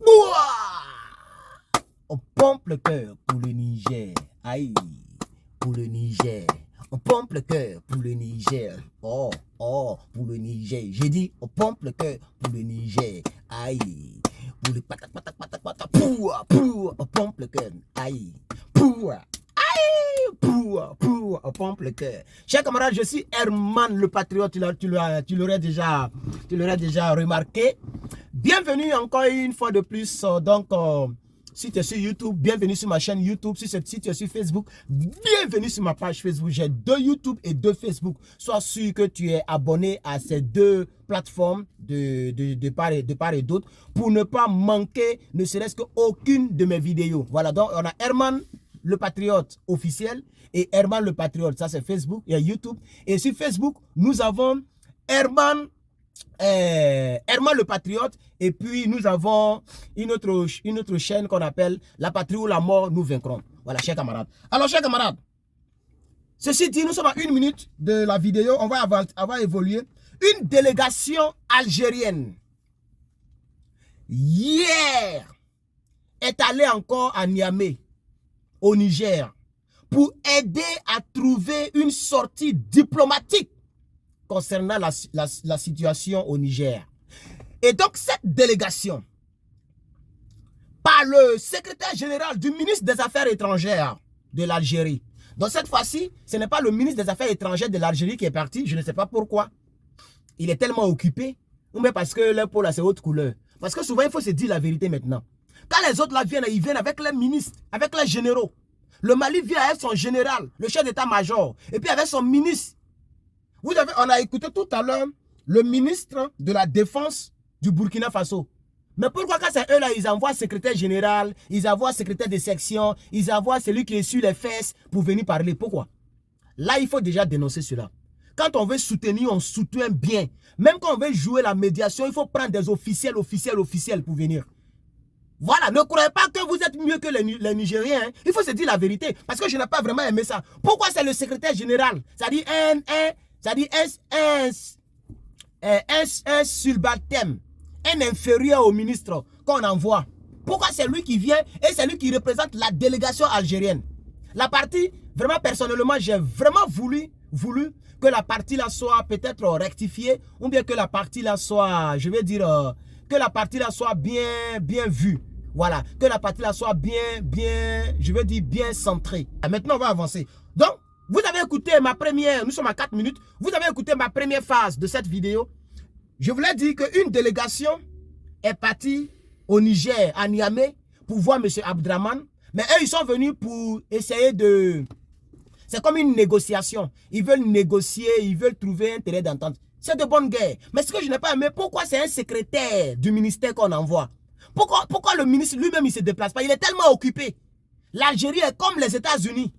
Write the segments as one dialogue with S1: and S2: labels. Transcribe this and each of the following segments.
S1: Ouah! On pompe le cœur pour le Niger. Aïe, pour le Niger. On pompe le cœur pour le Niger. Oh, pour le Niger. J'ai dit, on pompe le cœur pour le Niger. Aïe, pour le patak, patak, patak, patak. Pouah, on pompe le cœur. Aïe, pouah. On pompe le cœur. Chers camarades, je suis Herman le Patriote, tu l'aurais déjà remarqué. Bienvenue encore une fois de plus. Si tu es sur YouTube, bienvenue sur ma chaîne YouTube. Si tu es sur Facebook, bienvenue sur ma page Facebook. J'ai 2 YouTube et 2 Facebook. Sois sûr que tu es abonné à ces 2 plateformes de part et d'autre pour ne pas manquer ne serait-ce qu'aucune de mes vidéos. Voilà, donc on a Herman le Patriote officiel et Herman le Patriote, ça c'est Facebook et YouTube. Et sur Facebook, nous avons Herman le Patriote, et puis nous avons une autre chaîne qu'on appelle La Patrie ou la mort, nous vaincrons. Voilà, chers camarades. Alors, chers camarades, ceci dit, nous sommes à 1 minute de la vidéo, on va évoluer. Une délégation algérienne, hier, est allée encore à Niamey, au Niger, pour aider à trouver une sortie diplomatique concernant la situation au Niger. Et donc cette délégation, par le secrétaire général du ministre des Affaires étrangères de l'Algérie. Donc cette fois-ci, ce n'est pas le ministre des Affaires étrangères de l'Algérie qui est parti, je ne sais pas pourquoi. Il est tellement occupé, ou bien parce que leur peau là c'est haute couleur. Parce que souvent il faut se dire la vérité maintenant. Quand les autres là viennent, ils viennent avec les ministres, avec les généraux. Le Mali vient avec son général, le chef d'état-major, et puis avec son ministre. On a écouté tout à l'heure le ministre de la Défense du Burkina Faso. Mais pourquoi quand c'est eux là, ils envoient secrétaire général, ils envoient secrétaire de section, ils envoient celui qui est sur les fesses pour venir parler? Pourquoi? Là, il faut déjà dénoncer cela. Quand on veut soutenir, on soutient bien. Même quand on veut jouer la médiation, il faut prendre des officiels pour venir. Voilà, ne croyez pas que vous êtes mieux que les Nigériens. Hein. Il faut se dire la vérité. Parce que je n'ai pas vraiment aimé ça. Pourquoi c'est le secrétaire général? C'est-à-dire un subalterne, un inférieur au ministre qu'on envoie. Pourquoi c'est lui qui vient et c'est lui qui représente la délégation algérienne? La partie, vraiment personnellement, j'ai vraiment voulu que la partie là soit peut-être rectifiée ou bien que la partie là soit, je vais dire, que la partie là soit bien vue. Voilà, que la partie là soit je veux dire bien centrée. Maintenant, on va avancer. Donc, vous avez écouté ma première, nous sommes à 4 minutes, vous avez écouté ma première phase de cette vidéo. Je voulais dire qu'une délégation est partie au Niger, à Niamey, pour voir M. Abdraman. Mais eux, ils sont venus pour essayer de... C'est comme une négociation. Ils veulent négocier, ils veulent trouver un terrain d'entente. C'est de bonne guerre. Mais ce que je n'ai pas aimé, pourquoi c'est un secrétaire du ministère qu'on envoie? Pourquoi le ministre lui-même, il ne se déplace pas? Il est tellement occupé. L'Algérie est comme les États-Unis.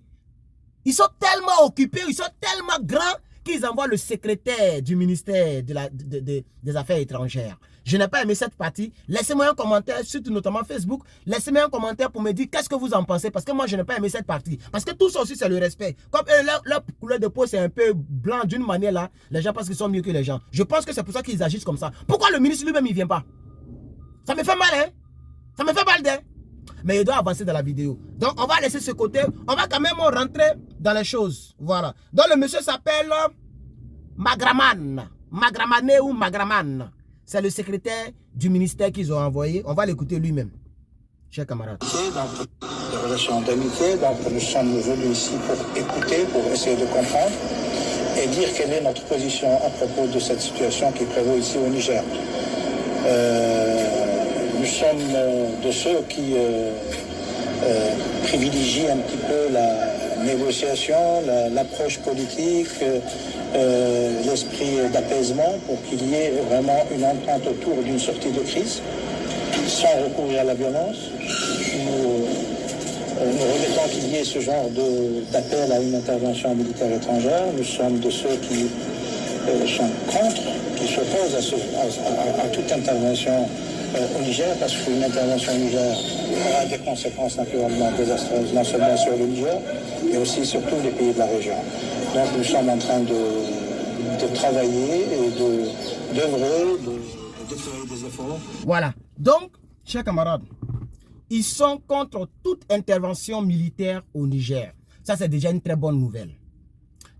S1: Ils sont tellement occupés, ils sont tellement grands qu'ils envoient le secrétaire du ministère des Affaires étrangères. Je n'ai pas aimé cette partie. Laissez-moi un commentaire, surtout notamment Facebook. Laissez-moi un commentaire pour me dire qu'est-ce que vous en pensez. Parce que moi, je n'ai pas aimé cette partie. Parce que tout ça aussi, c'est le respect. Comme leur couleur de peau, c'est un peu blanc d'une manière là. Les gens pensent qu'ils sont mieux que les gens. Je pense que c'est pour ça qu'ils agissent comme ça. Pourquoi le ministre lui-même, il ne vient pas? Ça me fait mal, hein? Ça me fait mal, hein? Mais il doit avancer dans la vidéo. Donc, on va laisser ce côté. On va quand même rentrer dans les choses. Voilà. Donc, le monsieur s'appelle Magraman. Magramane ou Magraman. C'est le secrétaire du ministère qu'ils ont envoyé. On va l'écouter lui-même. Chers camarades.
S2: Des relations d'amitié. Donc, nous sommes venus ici pour écouter, pour essayer de comprendre et dire quelle est notre position à propos de cette situation qui prévaut ici au Niger. Nous sommes de ceux qui privilégient un petit peu la négociation, l'approche politique, l'esprit d'apaisement pour qu'il y ait vraiment une entente autour d'une sortie de crise, sans recourir à la violence. Nous regrettons qu'il y ait ce genre d'appel à une intervention militaire étrangère. Nous sommes de ceux qui sont contre, qui s'opposent à toute intervention au Niger, parce qu'une intervention au Niger aura des conséquences naturellement désastreuses, non seulement sur le Niger, mais aussi sur tous les pays de la région. Donc nous sommes en train de travailler et d'œuvrer, de déployer des efforts.
S1: Voilà. Donc, chers camarades, ils sont contre toute intervention militaire au Niger. Ça, c'est déjà une très bonne nouvelle.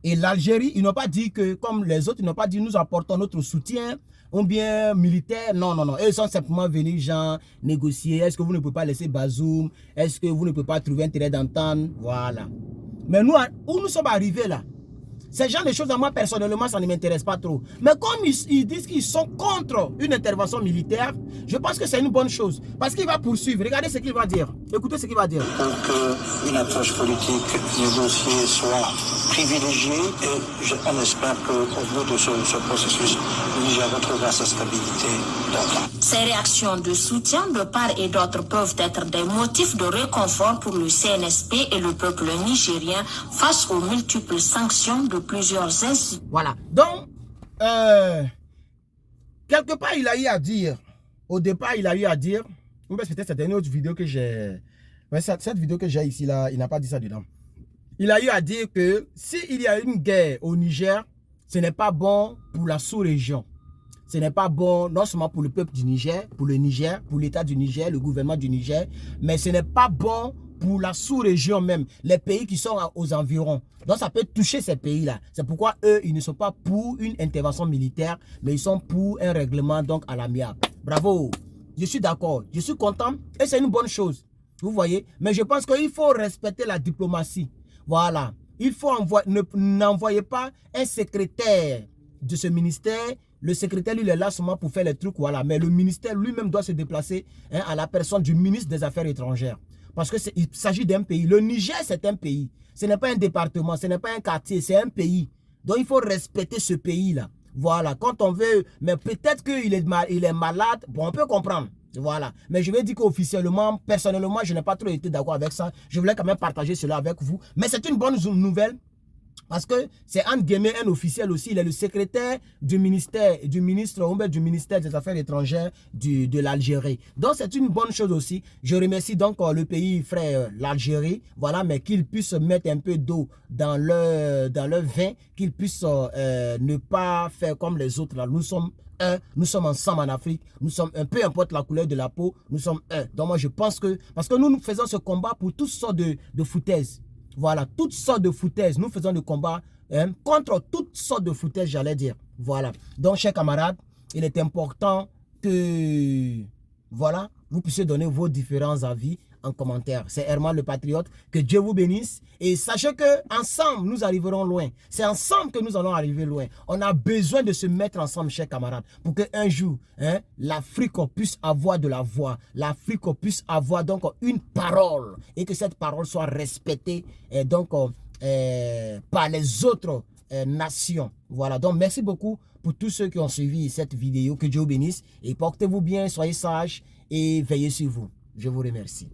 S1: Et l'Algérie, ils n'ont pas dit que, comme les autres, ils n'ont pas dit nous apportons notre soutien ou bien militaire. Non, non, non. Eux, ils sont simplement venus, genre, négocier. Est-ce que vous ne pouvez pas laisser Bazoum? Est-ce que vous ne pouvez pas trouver un terrain d'entente? Voilà. Mais nous, où nous sommes arrivés là, ces genre de choses, à moi, personnellement, ça ne m'intéresse pas trop. Mais comme ils disent qu'ils sont contre une intervention militaire, je pense que c'est une bonne chose. Parce qu'il va poursuivre. Regardez ce qu'il va dire. Écoutez ce qu'il va dire.
S2: Pour qu'une approche politique négociée soit privilégiée, et on espère qu'au bout de ce processus, le Niger retrouvera sa stabilité.
S3: Ces réactions de soutien de part et d'autre peuvent être des motifs de réconfort pour le CNSP et le peuple nigérien face aux multiples sanctions de plusieurs institutions.
S1: Voilà. Donc, quelque part, il a eu à dire, au départ, il a eu à dire, ou peut-être c'était une autre vidéo que j'ai, cette vidéo que j'ai ici, là, il n'a pas dit ça dedans. Il a eu à dire que s'il y a une guerre au Niger, ce n'est pas bon pour la sous-région. Ce n'est pas bon non seulement pour le peuple du Niger, pour l'État du Niger, le gouvernement du Niger, mais ce n'est pas bon pour la sous-région même, les pays qui sont aux environs. Donc ça peut toucher ces pays-là. C'est pourquoi eux, ils ne sont pas pour une intervention militaire, mais ils sont pour un règlement donc à l'amiable. Bravo, je suis d'accord, je suis content et c'est une bonne chose. Vous voyez, mais je pense qu'il faut respecter la diplomatie. Voilà, il faut n'envoyer pas un secrétaire de ce ministère. Le secrétaire, lui, il est là seulement pour faire les trucs, voilà. Mais le ministère lui-même doit se déplacer à la personne du ministre des Affaires étrangères. Parce qu'il s'agit d'un pays. Le Niger, c'est un pays. Ce n'est pas un département, ce n'est pas un quartier, c'est un pays. Donc, il faut respecter ce pays-là. Voilà, quand on veut, mais peut-être qu'il est malade, bon, on peut comprendre. Voilà, mais je vais dire qu'officiellement, personnellement, je n'ai pas trop été d'accord avec ça. Je voulais quand même partager cela avec vous. Mais c'est une bonne nouvelle. Parce que c'est entre guillemets un officiel aussi, il est le secrétaire du ministère, du ministère des Affaires étrangères de l'Algérie. Donc c'est une bonne chose aussi. Je remercie donc le pays frère, l'Algérie, voilà, mais qu'ils puissent mettre un peu d'eau dans leur vin, qu'ils puissent ne pas faire comme les autres là. Nous sommes nous sommes ensemble en Afrique, nous sommes un peu importe la couleur de la peau, nous sommes un. Donc moi je pense que, parce que nous faisons ce combat pour toutes sortes de foutaises. Voilà, toutes sortes de foutaises. Nous faisons le combat contre toutes sortes de foutaises, j'allais dire. Voilà. Donc, chers camarades, il est important que, voilà, vous puissiez donner vos différents avis en commentaire. C'est Herman le Patriote. Que Dieu vous bénisse. Et sachez que ensemble, nous arriverons loin. C'est ensemble que nous allons arriver loin. On a besoin de se mettre ensemble, chers camarades, pour qu'un jour, l'Afrique puisse avoir de la voix. L'Afrique puisse avoir donc une parole. Et que cette parole soit respectée donc, par les autres nations. Voilà. Donc, merci beaucoup pour tous ceux qui ont suivi cette vidéo. Que Dieu vous bénisse. Et portez-vous bien, soyez sages et veillez sur vous. Je vous remercie.